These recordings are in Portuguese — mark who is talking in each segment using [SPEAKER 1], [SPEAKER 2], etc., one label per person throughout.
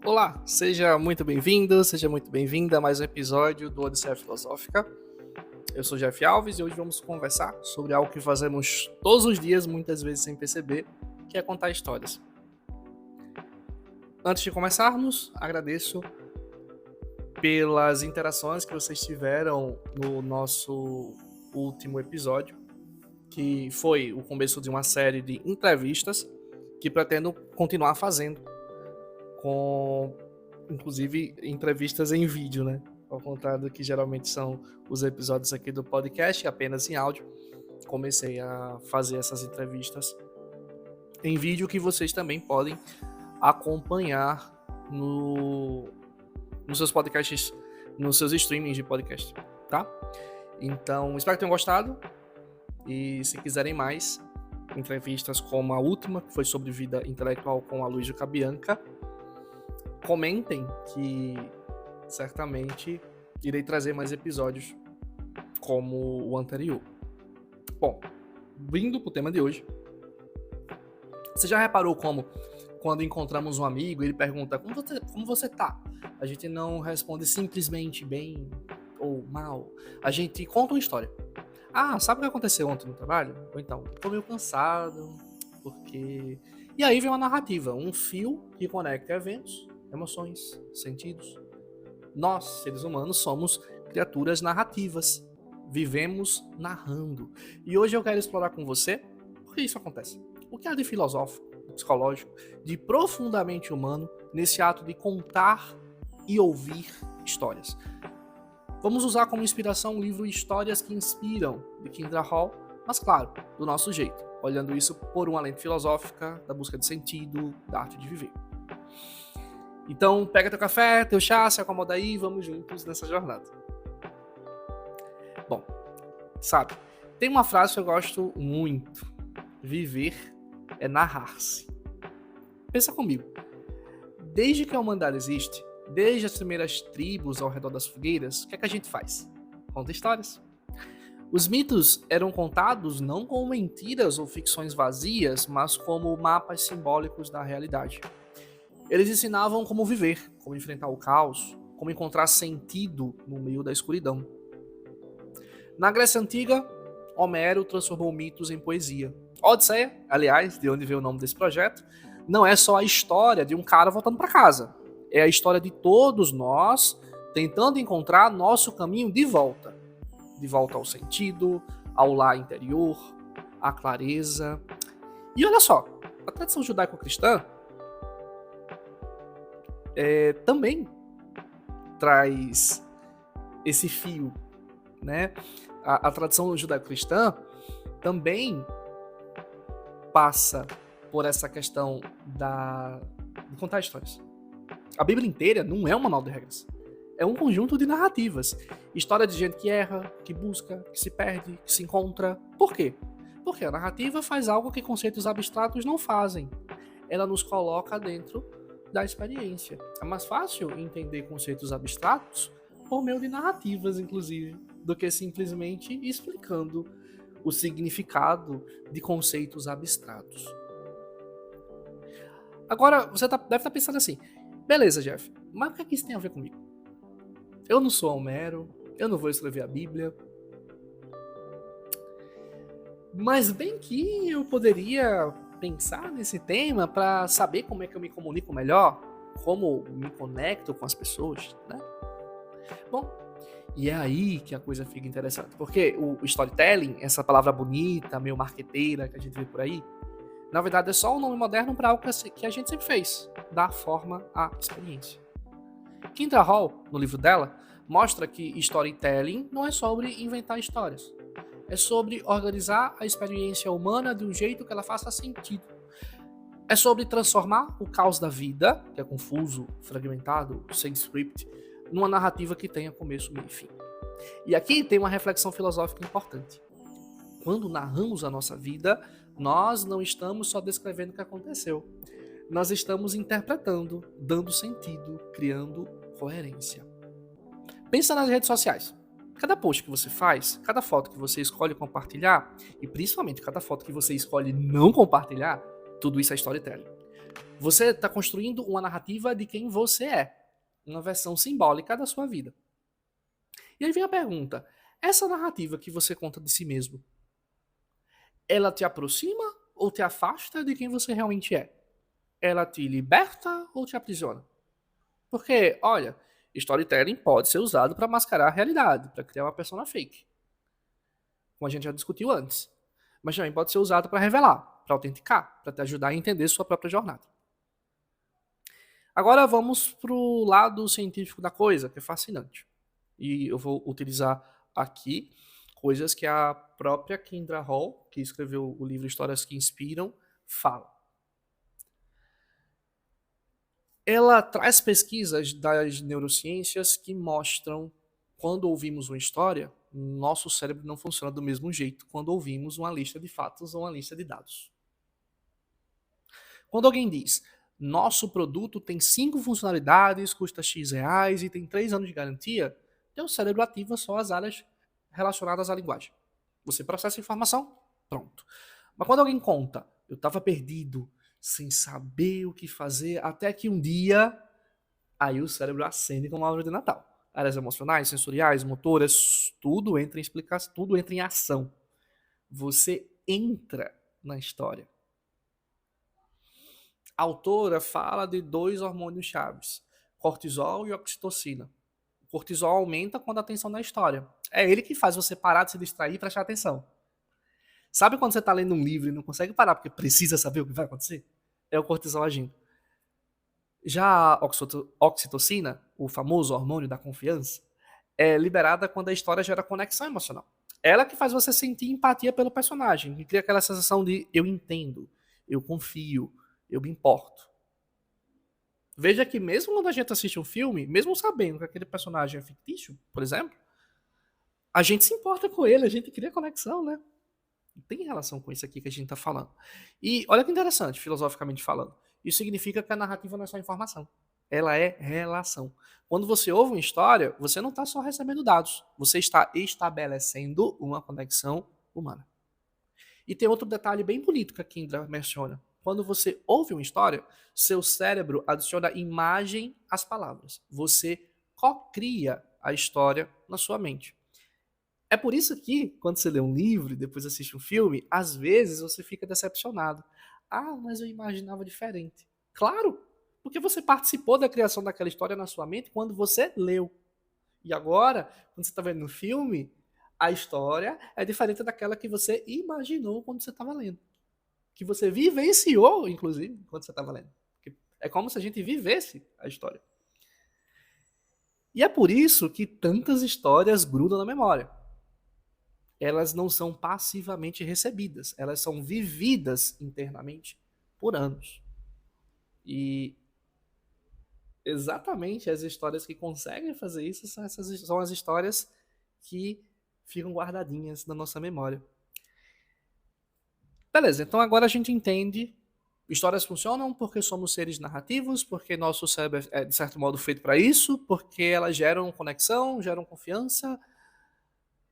[SPEAKER 1] Olá, seja muito bem-vindo, seja muito bem-vinda a mais um episódio do Odisseia Filosófica. Eu sou Jeff Alves e hoje vamos conversar sobre algo que fazemos todos os dias, muitas vezes sem perceber, que é contar histórias. Antes de começarmos, agradeço pelas interações que vocês tiveram no nosso último episódio, que foi o começo de uma série de entrevistas que pretendo continuar fazendo, com inclusive entrevistas em vídeo, né? Ao contrário do que geralmente são os episódios aqui do podcast, apenas em áudio. Comecei a fazer essas entrevistas em vídeo que vocês também podem acompanhar nos seus podcasts, nos seus streamings de podcast, tá? Então, espero que tenham gostado. E se quiserem mais entrevistas como a última, que foi sobre vida intelectual com a Luísa Cabianca, comentem que certamente irei trazer mais episódios como o anterior. Bom, vindo pro tema de hoje, você já reparou como quando encontramos um amigo, ele pergunta como você tá? A gente não responde simplesmente bem ou mal. A gente conta uma história. Ah, sabe o que aconteceu ontem no trabalho? Ou então, tô meio cansado, porque... E aí vem uma narrativa, um fio que conecta eventos, emoções, sentidos. Nós, seres humanos, somos criaturas narrativas. Vivemos narrando. E hoje eu quero explorar com você por que isso acontece. O que há de filosófico, psicológico, de profundamente humano nesse ato de contar e ouvir histórias. Vamos usar como inspiração o livro Histórias que Inspiram, de Kindra Hall, mas claro, do nosso jeito, olhando isso por uma lente filosófica, da busca de sentido, da arte de viver. Então, pega teu café, teu chá, se acomoda aí e vamos juntos nessa jornada. Bom, sabe, tem uma frase que eu gosto muito. Viver é narrar-se. Pensa comigo. Desde que a humanidade existe, desde as primeiras tribos ao redor das fogueiras, o que é que a gente faz? Conta histórias. Os mitos eram contados não como mentiras ou ficções vazias, mas como mapas simbólicos da realidade. Eles ensinavam como viver, como enfrentar o caos, como encontrar sentido no meio da escuridão. Na Grécia Antiga, Homero transformou mitos em poesia. Odisseia, aliás, de onde veio o nome desse projeto, não é só a história de um cara voltando para casa. É a história de todos nós tentando encontrar nosso caminho de volta. De volta ao sentido, ao lar interior, à clareza. E olha só, a tradição judaico-cristã também traz esse fio, né? A tradição judaico-cristã também passa por essa questão de contar histórias. A Bíblia inteira não é um manual de regras. É um conjunto de narrativas. História de gente que erra, que busca, que se perde, que se encontra. Por quê? Porque a narrativa faz algo que conceitos abstratos não fazem. Ela nos coloca dentro da experiência. É mais fácil entender conceitos abstratos por meio de narrativas, inclusive, do que simplesmente explicando o significado de conceitos abstratos. Agora, você deve estar pensando assim, beleza, Jeff, mas o que é que isso tem a ver comigo? Eu não sou Homero, eu não vou escrever a Bíblia. Mas bem que eu poderia pensar nesse tema para saber como é que eu me comunico melhor, como me conecto com as pessoas, né? Bom, e é aí que a coisa fica interessante, porque o storytelling, essa palavra bonita, meio marqueteira que a gente vê por aí, na verdade é só um nome moderno para algo que a gente sempre fez, dar forma à experiência. Kindra Hall, no livro dela, mostra que storytelling não é sobre inventar histórias. É sobre organizar a experiência humana de um jeito que ela faça sentido. É sobre transformar o caos da vida, que é confuso, fragmentado, sem script, numa narrativa que tenha começo, meio e fim. E aqui tem uma reflexão filosófica importante. Quando narramos a nossa vida, nós não estamos só descrevendo o que aconteceu. Nós estamos interpretando, dando sentido, criando coerência. Pensa nas redes sociais. Cada post que você faz, cada foto que você escolhe compartilhar, e principalmente cada foto que você escolhe não compartilhar, tudo isso é storytelling. Você está construindo uma narrativa de quem você é, uma versão simbólica da sua vida. E aí vem a pergunta: essa narrativa que você conta de si mesmo, ela te aproxima ou te afasta de quem você realmente é? Ela te liberta ou te aprisiona? Porque, olha, storytelling pode ser usado para mascarar a realidade, para criar uma persona fake, como a gente já discutiu antes. Mas também pode ser usado para revelar, para autenticar, para te ajudar a entender sua própria jornada. Agora vamos para o lado científico da coisa, que é fascinante. E eu vou utilizar aqui coisas que a própria Kindra Hall, que escreveu o livro Histórias que Inspiram, fala. Ela traz pesquisas das neurociências que mostram quando ouvimos uma história, nosso cérebro não funciona do mesmo jeito quando ouvimos uma lista de fatos ou uma lista de dados. Quando alguém diz, nosso produto tem 5 funcionalidades, custa X reais e tem 3 anos de garantia, teu cérebro ativa só as áreas relacionadas à linguagem. Você processa a informação, pronto. Mas quando alguém conta, eu estava perdido, sem saber o que fazer, até que um dia, aí o cérebro acende como uma árvore de Natal. Áreas emocionais, sensoriais, motoras, tudo entra em explicação, tudo entra em ação. Você entra na história. A autora fala de 2 hormônios chaves, cortisol e oxitocina. O cortisol aumenta quando a atenção na história. É ele que faz você parar de se distrair e prestar atenção. Sabe quando você está lendo um livro e não consegue parar porque precisa saber o que vai acontecer? É o cortisol agindo. Já a oxitocina, o famoso hormônio da confiança, é liberada quando a história gera conexão emocional. Ela que faz você sentir empatia pelo personagem, que cria aquela sensação de eu entendo, eu confio, eu me importo. Veja que mesmo quando a gente assiste um filme, mesmo sabendo que aquele personagem é fictício, por exemplo, a gente se importa com ele, a gente cria conexão, né? Tem relação com isso aqui que a gente está falando. E olha que interessante, filosoficamente falando. Isso significa que a narrativa não é só informação. Ela é relação. Quando você ouve uma história, você não está só recebendo dados. Você está estabelecendo uma conexão humana. E tem outro detalhe bem bonito que a Kindra menciona. Quando você ouve uma história, seu cérebro adiciona imagem às palavras. Você cocria a história na sua mente. É por isso que, quando você lê um livro e depois assiste um filme, às vezes você fica decepcionado. Ah, mas eu imaginava diferente. Claro, porque você participou da criação daquela história na sua mente quando você leu. E agora, quando você está vendo no filme, a história é diferente daquela que você imaginou quando você estava lendo. Que você vivenciou, inclusive, quando você estava lendo. É como se a gente vivesse a história. E é por isso que tantas histórias grudam na memória. Elas não são passivamente recebidas, elas são vividas internamente por anos. E exatamente as histórias que conseguem fazer isso são as histórias que ficam guardadinhas na nossa memória. Beleza, então agora a gente entende. Histórias funcionam porque somos seres narrativos, porque nosso cérebro é, de certo modo, feito para isso, porque elas geram conexão, geram confiança.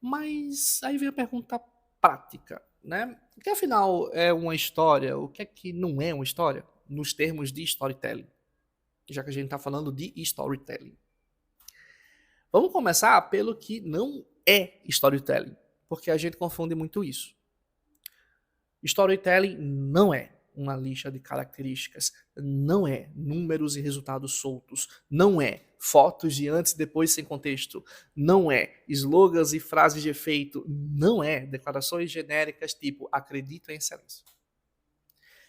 [SPEAKER 1] Mas aí vem a pergunta prática, né? O que afinal é uma história? O que é que não é uma história? Nos termos de storytelling. Já que a gente está falando de storytelling. Vamos começar pelo que não é storytelling, porque a gente confunde muito isso. Storytelling não é uma lista de características, não é números e resultados soltos, não é fotos de antes e depois sem contexto, não é slogans e frases de efeito, não é declarações genéricas tipo acredito em excelência.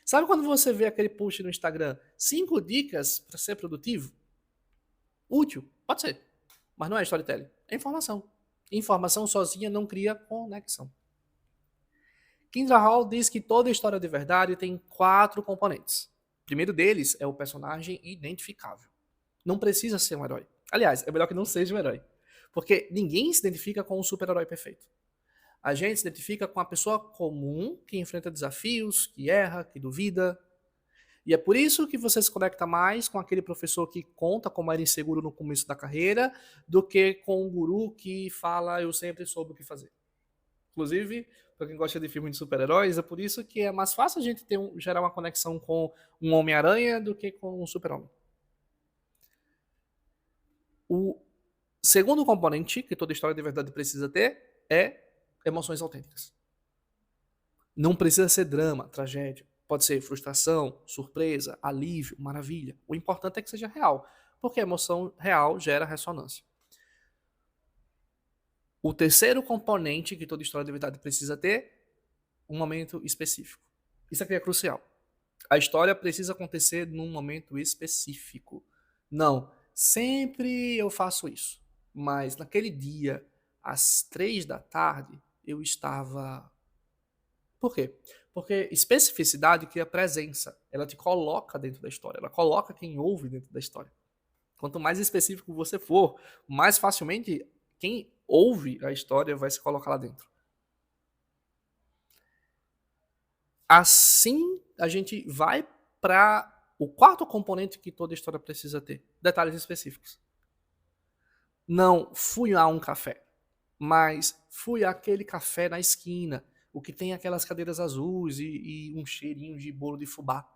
[SPEAKER 1] Sabe quando você vê aquele post no Instagram, 5 dicas para ser produtivo? Útil, pode ser, mas não é storytelling, é informação. Informação sozinha não cria conexão. Kindra Hall diz que toda história de verdade tem 4 componentes. O primeiro deles é o personagem identificável. Não precisa ser um herói. Aliás, é melhor que não seja um herói. Porque ninguém se identifica com um super-herói perfeito. A gente se identifica com a pessoa comum que enfrenta desafios, que erra, que duvida. E é por isso que você se conecta mais com aquele professor que conta como era inseguro no começo da carreira do que com um guru que fala eu sempre soube o que fazer. Inclusive, para quem gosta de filmes de super-heróis, é por isso que é mais fácil a gente gerar uma conexão com um Homem-Aranha do que com um Super-Homem. O segundo componente que toda história de verdade precisa ter é emoções autênticas. Não precisa ser drama, tragédia. Pode ser frustração, surpresa, alívio, maravilha. O importante é que seja real, porque a emoção real gera ressonância. O terceiro componente que toda história de verdade precisa ter, um momento específico. Isso aqui é crucial. A história precisa acontecer num momento específico. Não, sempre eu faço isso. Mas naquele dia, às 3 da tarde, eu estava... Por quê? Porque especificidade cria presença. Ela te coloca dentro da história. Ela coloca quem ouve dentro da história. Quanto mais específico você for, mais facilmente quem ouve a história vai se colocar lá dentro. Assim, a gente vai para o quarto componente que toda história precisa ter: detalhes específicos. Não fui a um café, mas fui àquele café na esquina, o que tem aquelas cadeiras azuis e um cheirinho de bolo de fubá.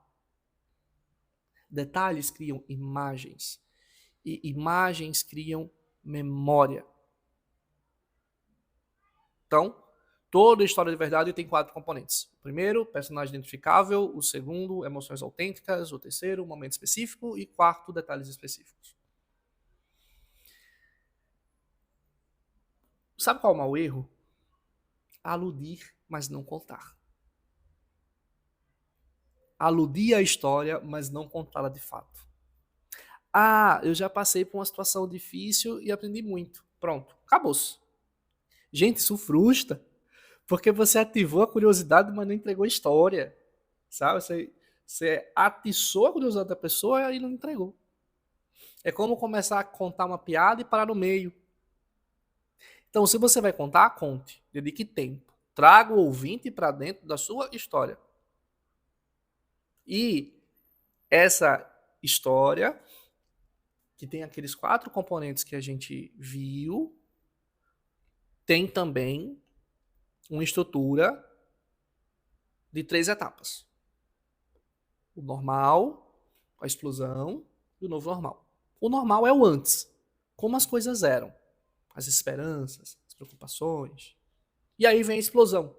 [SPEAKER 1] Detalhes criam imagens, e imagens criam memória. Então, toda história de verdade tem 4 componentes. O primeiro, personagem identificável. O segundo, emoções autênticas. O terceiro, momento específico. E quarto, detalhes específicos. Sabe qual é o mau erro? Aludir, mas não contar. Aludir à história, mas não contá-la de fato. Ah, eu já passei por uma situação difícil e aprendi muito. Pronto, acabou-se. Gente, isso frustra. Porque você ativou a curiosidade, mas não entregou a história. Sabe? Você atiçou a curiosidade da pessoa e não entregou. É como começar a contar uma piada e parar no meio. Então, se você vai contar, conte. Dedique tempo. Traga o ouvinte para dentro da sua história. E essa história, que tem aqueles 4 componentes que a gente viu, tem também uma estrutura de 3 etapas. O normal, a explosão e o novo normal. O normal é o antes, como as coisas eram, as esperanças, as preocupações. E aí vem a explosão,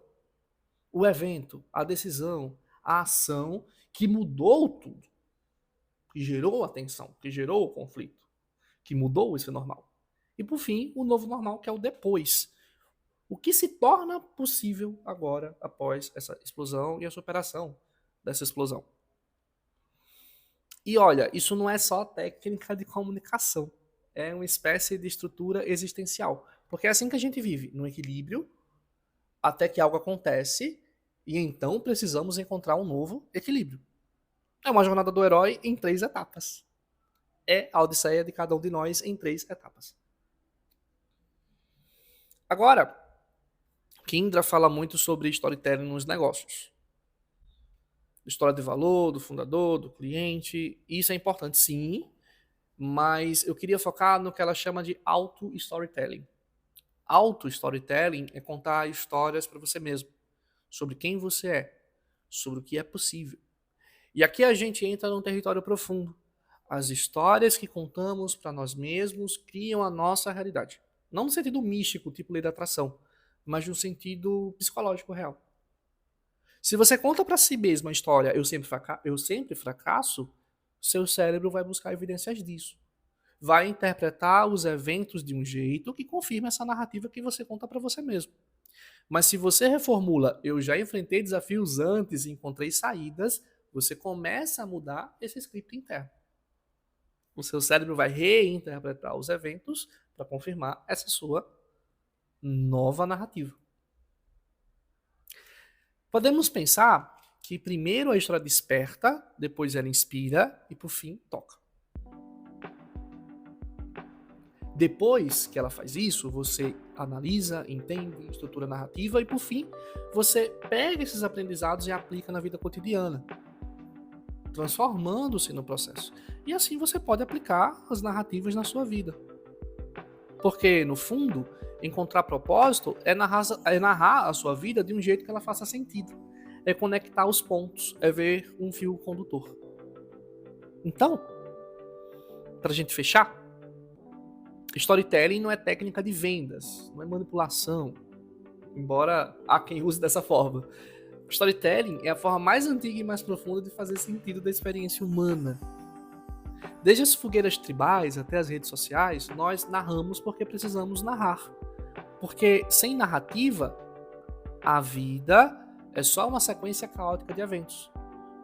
[SPEAKER 1] o evento, a decisão, a ação que mudou tudo, que gerou a tensão, que gerou o conflito, que mudou esse normal. E por fim, o novo normal, que é o depois. O que se torna possível agora, após essa explosão e a superação dessa explosão. E olha, isso não é só técnica de comunicação. É uma espécie de estrutura existencial. Porque é assim que a gente vive, no equilíbrio, até que algo acontece, e então precisamos encontrar um novo equilíbrio. É uma jornada do herói em 3 etapas. É a odisseia de cada um de nós em 3 etapas. Agora, Kindra fala muito sobre storytelling nos negócios. História de valor, do fundador, do cliente. Isso é importante, sim, mas eu queria focar no que ela chama de auto-storytelling. Auto-storytelling é contar histórias para você mesmo, sobre quem você é, sobre o que é possível. E aqui a gente entra num território profundo. As histórias que contamos para nós mesmos criam a nossa realidade. Não no sentido místico, tipo lei da atração, mas no sentido psicológico real. Se você conta para si mesmo a história eu sempre fracasso, seu cérebro vai buscar evidências disso. Vai interpretar os eventos de um jeito que confirma essa narrativa que você conta para você mesmo. Mas se você reformula, eu já enfrentei desafios antes e encontrei saídas, você começa a mudar esse script interno. O seu cérebro vai reinterpretar os eventos para confirmar essa sua nova narrativa. Podemos pensar que primeiro a história desperta, depois ela inspira e por fim toca. Depois que ela faz isso, você analisa, entende, estrutura narrativa e por fim você pega esses aprendizados e aplica na vida cotidiana, transformando-se no processo. E assim você pode aplicar as narrativas na sua vida. Porque, no fundo, encontrar propósito é narrar a sua vida de um jeito que ela faça sentido. É conectar os pontos, é ver um fio condutor. Então, pra gente fechar, storytelling não é técnica de vendas, não é manipulação, embora há quem use dessa forma. Storytelling é a forma mais antiga e mais profunda de fazer sentido da experiência humana. Desde as fogueiras tribais até as redes sociais, nós narramos porque precisamos narrar. Porque sem narrativa, a vida é só uma sequência caótica de eventos.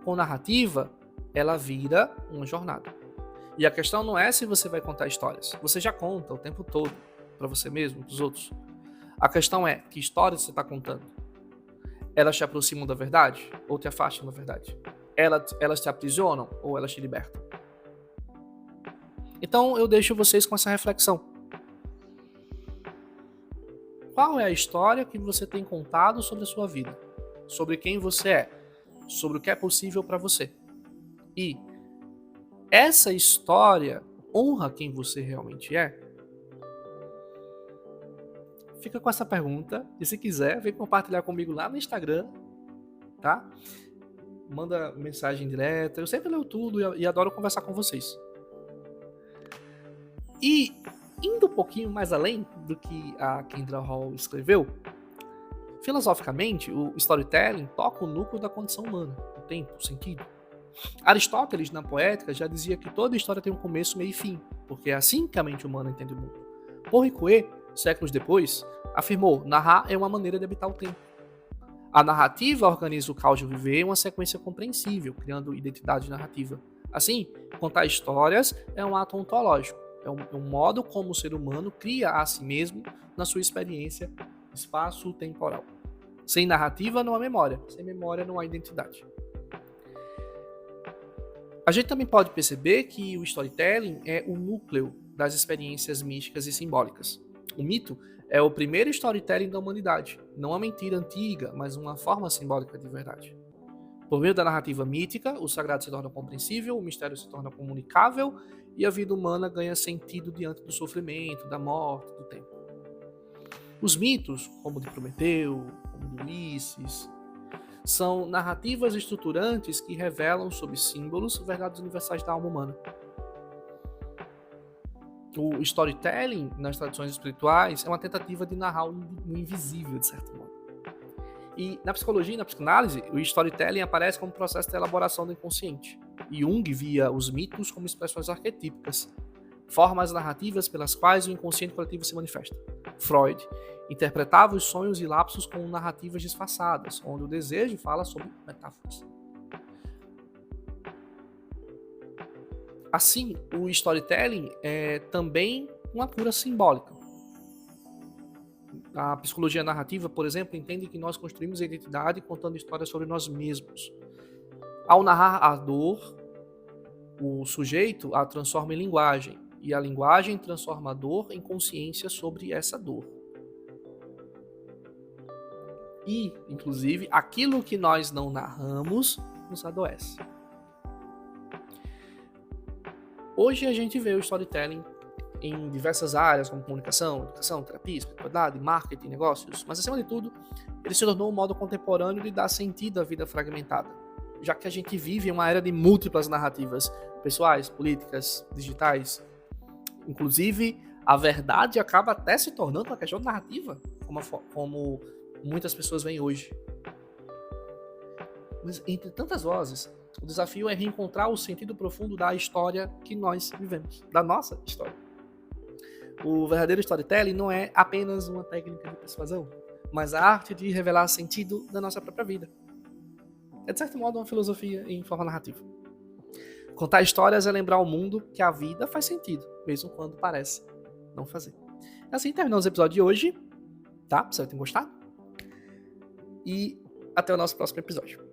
[SPEAKER 1] Com narrativa, ela vira uma jornada. E a questão não é se você vai contar histórias. Você já conta o tempo todo, para você mesmo, para os outros. A questão é, que histórias você está contando? Elas te aproximam da verdade ou te afastam da verdade? Elas te aprisionam ou elas te libertam? Então eu deixo vocês com essa reflexão. Qual é a história que você tem contado sobre a sua vida? Sobre quem você é? Sobre o que é possível para você? E essa história honra quem você realmente é? Fica com essa pergunta e se quiser, vem compartilhar comigo lá no Instagram, tá? Manda mensagem direta, eu sempre leio tudo e adoro conversar com vocês. E indo um pouquinho mais além do que a Kendra Hall escreveu, filosoficamente, o storytelling toca o núcleo da condição humana, o tempo, o sentido. Aristóteles, na Poética, já dizia que toda história tem um começo, meio e fim, porque é assim que a mente humana entende o mundo. Paul Ricoeur, séculos depois, afirmou: narrar é uma maneira de habitar o tempo. A narrativa organiza o caos de viver em uma sequência compreensível, criando identidade narrativa. Assim, contar histórias é um ato ontológico, é um modo como o ser humano cria a si mesmo na sua experiência espaço-temporal. Sem narrativa não há memória, sem memória não há identidade. A gente também pode perceber que o storytelling é o núcleo das experiências místicas e simbólicas. O mito é o primeiro storytelling da humanidade, não uma mentira antiga, mas uma forma simbólica de verdade. Por meio da narrativa mítica, o sagrado se torna compreensível, o mistério se torna comunicável e a vida humana ganha sentido diante do sofrimento, da morte, do tempo. Os mitos, como o de Prometeu, como o de Ulisses, são narrativas estruturantes que revelam sob símbolos verdades universais da alma humana. O storytelling, nas tradições espirituais, é uma tentativa de narrar o invisível, de certo modo. E na psicologia e na psicanálise, o storytelling aparece como processo de elaboração do inconsciente. Jung via os mitos como expressões arquetípicas, formas narrativas pelas quais o inconsciente coletivo se manifesta. Freud interpretava os sonhos e lapsos como narrativas disfarçadas, onde o desejo fala sobre metáforas. Assim, o storytelling é também uma cura simbólica. A psicologia narrativa, por exemplo, entende que nós construímos a identidade contando histórias sobre nós mesmos. Ao narrar a dor, o sujeito a transforma em linguagem, e a linguagem transforma a dor em consciência sobre essa dor. E, inclusive, aquilo que nós não narramos nos adoece. Hoje a gente vê o storytelling em diversas áreas, como comunicação, educação, terapia, espiritualidade, marketing, negócios, mas acima de tudo, ele se tornou um modo contemporâneo de dar sentido à vida fragmentada, já que a gente vive em uma era de múltiplas narrativas, pessoais, políticas, digitais. Inclusive, a verdade acaba até se tornando uma questão de narrativa, como muitas pessoas veem hoje. Mas, entre tantas vozes, o desafio é reencontrar o sentido profundo da história que nós vivemos, da nossa história. O verdadeiro storytelling não é apenas uma técnica de persuasão, mas a arte de revelar sentido da nossa própria vida. É, de certo modo, uma filosofia em forma narrativa. Contar histórias é lembrar ao mundo que a vida faz sentido, mesmo quando parece não fazer. Assim terminamos o episódio de hoje, tá? Espero que tenham gostado. E até o nosso próximo episódio.